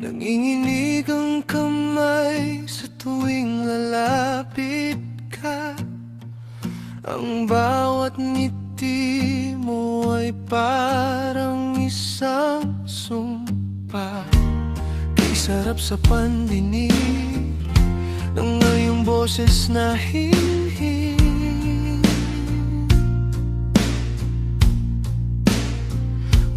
Nanginginig ang kamay sa tuwing lalapit ka. Ang bawat ngiti mo ay parang isang sumpa. Kay sarap sa pandinig ng iyong boses na hinhin.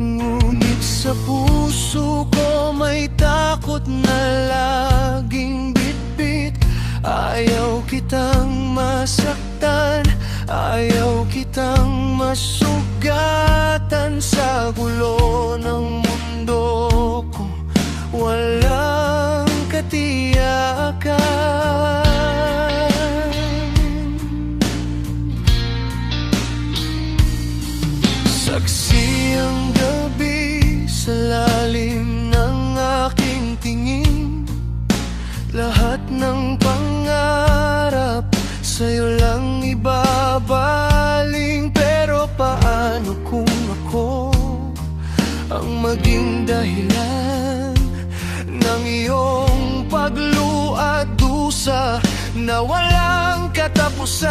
Ngunit sa puso ko may takot na laging bitbit. Ayaw kitang masaktan, ayaw kitang masugatan. Sa gulo ng mundo ko walang katiyakan. Saksi ang gabi sa lalim ng aking tingin. Lahat ng pangarap sa'yo lang ibabaling. Pero paano kung ako ang maging dahilan ng iyong pagluad dusa na walang katapusan?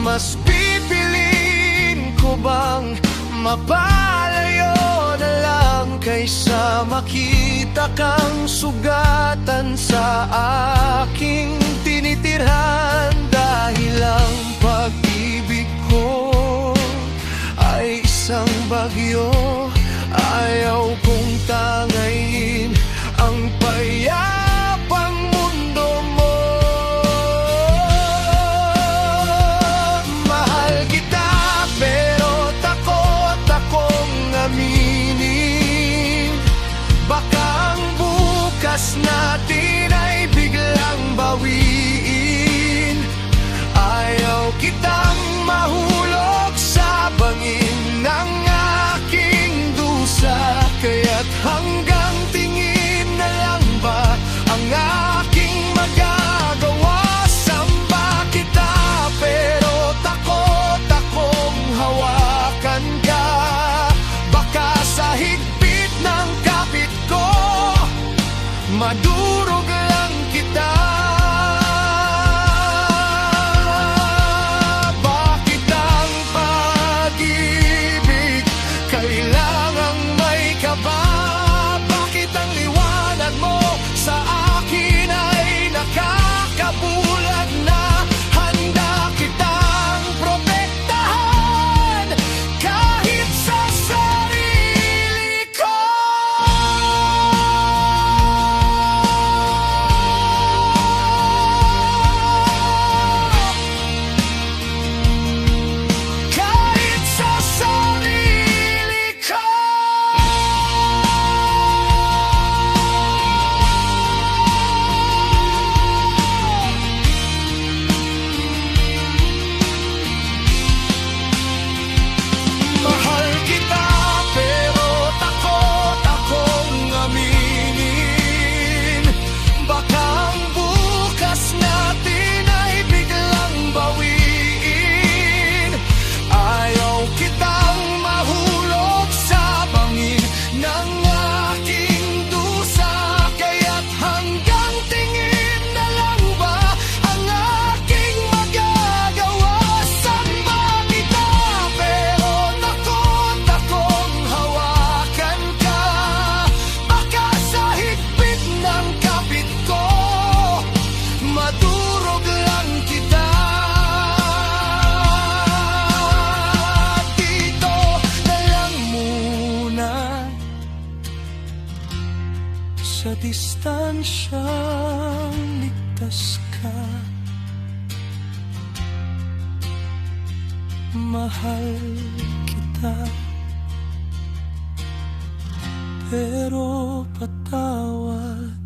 Mas pipiliin ko bang mapalayo na lang kaysa makita kang sugatan sa aking tinitirhan? Dahil ang pag-ibig ko ay isang bagyo, ayaw kong tangayin ang payapang mundo mo. Mahal kita pero takot akong aminin. Baka ang bukas natin ay biglang bawiin. Ayaw kitang mahulog sa bangin ng aking dusa. Kaya't hanggang tingin na lang ba ang aking magagawa? Samba kita pero takot akong hawakan ka. Baka sa higpit ng kapit ko madurog lang kita. Bakit ang pag-ibig kailangang may kaba? Bakit ang liwanag mo sa akin ay nakakabulag na? Handa kitang protektahan kahit sa sarili ko. Kahit sa sarili ko. Mahal kita pero takot akong aminin. Baka ang bukas natin ay biglang bawiin. Ayaw kitang mahulog sa bangin ng aking dusa. Kaya't hanggang tingin na lang ba ang aking magagawa? Samba kita pero takot akong hawakan ka. Baka sa higpit ng kapit ko madurog lang kita. Dito na lang muna sa distansyang ligtas ka. Mahal kita pero patawad